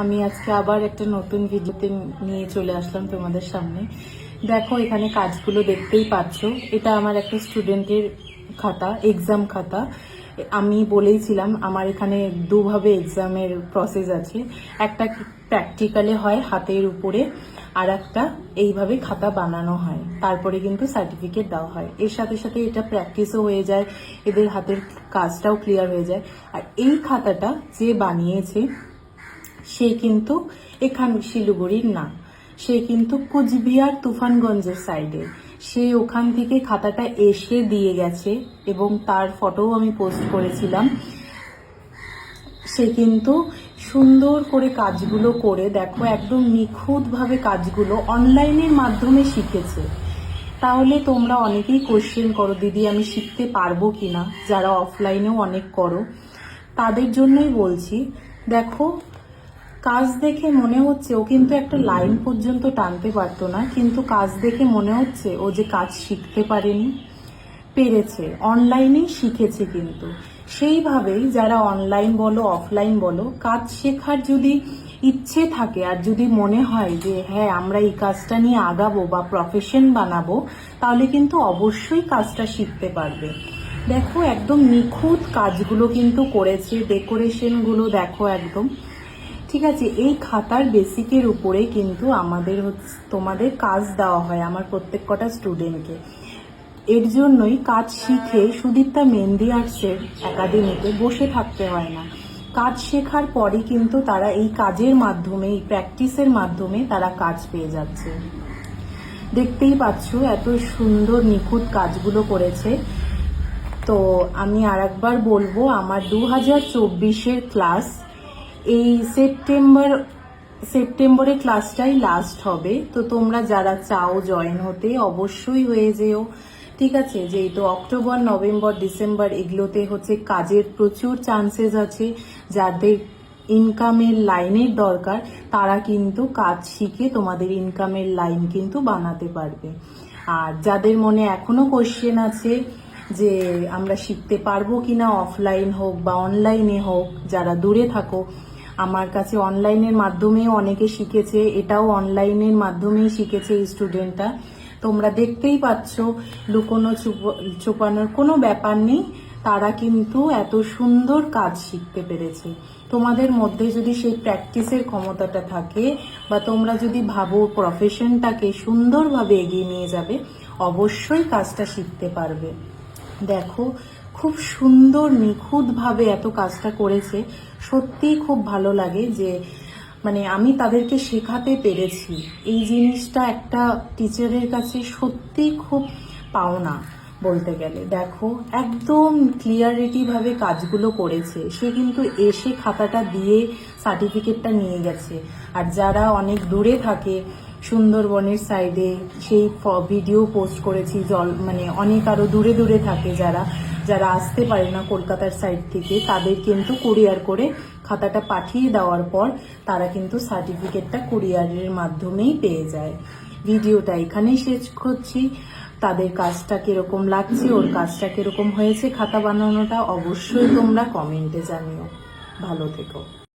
আমি আজকে আবার একটা নতুন ভিডিওতে নিয়ে চলে আসলাম তোমাদের সামনে। দেখো এখানে কাজগুলো দেখতেই পাচ্ছ, এটা আমার একটা স্টুডেন্টের খাতা, এক্সাম খাতা। আমি বলেইছিলাম আমার এখানে দুভাবে এক্সামের প্রসেস আছে, একটা প্র্যাকটিক্যালে হয় হাতের উপরে, আর একটা এইভাবে খাতা বানানো হয়, তারপরে কিন্তু সার্টিফিকেট দেওয়া হয়। এর সাথে সাথে এটা প্র্যাকটিসও হয়ে যায়, এদের হাতের কাজটাও ক্লিয়ার হয়ে যায়। আর এই খাতাটা যে বানিয়েছে সে কিন্তু এখান শিলিগুড়ির না, সে কিন্তু কুচবিহার তুফানগঞ্জের সাইডে। সে ওখান থেকে খাতাটা এসে দিয়ে গেছে এবং তার ফটোও আমি পোস্ট করেছিলাম। সে কিন্তু সুন্দর করে কাজগুলো করে, দেখো একদম নিখুঁতভাবে কাজগুলো অনলাইনের মাধ্যমে শিখেছে। তাহলে তোমরা অনেকেই কোশ্চেন করো, দিদি আমি শিখতে পারবো কিনা, যারা অফলাইনেও অনেক করো তাদের জন্যই বলছি। দেখো কাজ দেখে মনে হচ্ছে ও কিন্তু একটা লাইন পর্যন্ত টানতে পারতো না, কিন্তু কাজ দেখে মনে হচ্ছে ও যে কাজ শিখতে পারেনি, পেরেছে, অনলাইনেই শিখেছে। কিন্তু সেইভাবেই যারা অনলাইন বলো অফলাইন বলো, কাজ শেখার যদি ইচ্ছে থাকে আর যদি মনে হয় যে হ্যাঁ আমরা এই কাজটা নিয়ে আগাবো বা প্রফেশন বানাবো, তাহলে কিন্তু অবশ্যই কাজটা শিখতে পারবে। দেখো একদম নিখুঁত কাজগুলো কিন্তু করেছে, ডেকোরেশনগুলো দেখো একদম ঠিক আছে। এই খাতার বেসিকের উপরে কিন্তু আমাদের তোমাদের কাজ দেওয়া হয় আমার প্রত্যেক কটা স্টুডেন্টকে। এর জন্যই কাজ শিখে সুদীপ্তা মেহেন্দি আর্টসের একাডেমিতে বসে থাকতে হয় না। কাজ শেখার পরই কিন্তু তারা এই কাজের মাধ্যমে, এই প্র্যাকটিসের মাধ্যমে তারা কাজ পেয়ে যাচ্ছে। দেখতেই পাচ্ছ এত সুন্দর নিখুঁত কাজগুলো করেছে। তো আমি আরেকবার বলবো, আমার 2024-এর ক্লাস এই সেপ্টেম্বরে ক্লাসটাই লাস্ট হবে। তো তোমরা যারা চাও জয়েন হতে অবশ্যই হয়ে যেও, ঠিক আছে। যেহেতু অক্টোবর নভেম্বর ডিসেম্বর এগুলোতে হচ্ছে কাজের প্রচুর চান্সেস আছে, যাদের ইনকামের লাইনের দরকার তারা কিন্তু কাজ শিখে তোমাদের ইনকামের লাইন কিন্তু বানাতে পারবে। আর যাদের মনে এখনো কোশ্চেন আছে যে আমরা শিখতে পারবো কিনা, অফলাইন হোক বা অনলাইনে হোক, যারা দূরে থাকো, আমার কাছে অনলাইনের মাধ্যমেও অনেকে শিখেছে, এটাও অনলাইনের মাধ্যমেই শিখেছে এই স্টুডেন্টটা। তোমরা দেখতেই পাচ্ছ, লুকোনো চুপানোর কোনো ব্যাপার নেই, তারা কিন্তু এত সুন্দর কাজ শিখতে পেরেছে। তোমাদের মধ্যে যদি সেই প্র্যাকটিসের ক্ষমতাটা থাকে বা তোমরা যদি ভাবো প্রফেশনটাকে সুন্দরভাবে এগিয়ে নিয়ে যাবে, অবশ্যই কাজটা শিখতে পারবে। দেখো খুব সুন্দর নিখুঁতভাবে এত কাজটা করেছে, সত্যিই খুব ভালো লাগে যে মানে আমি তাদেরকে শেখাতে পেরেছি। এই জিনিসটা একটা টিচারের কাছে সত্যি খুব পাওনা বলতে গেলে। দেখো একদম ক্লিয়ারিটিভাবে কাজগুলো করেছে, সে কিন্তু এসে খাতাটা দিয়ে সার্টিফিকেটটা নিয়ে গেছে। আর যারা অনেক দূরে থাকে, সুন্দরবনের সাইডে, সেই ভিডিও পোস্ট করেছি, মানে অনেক আরো দূরে দূরে থাকে যারা, যারা আসতে পারে না কলকাতার সাইড থেকে, তাদের কিন্তু কুরিয়ার করে খাতাটা পাঠিয়ে দেওয়ার পর তারা কিন্তু সার্টিফিকেটটা কুরিয়ারের মাধ্যমেই পেয়ে যায়। ভিডিওটা এখানেই শেষ করছি। তাদের কাজটা কিরকম লাগছে, ওর কাজটা কিরকম হয়েছে খাতা বানানোটা, অবশ্যই তোমরা কমেন্টে জানিও। ভালো থেকো।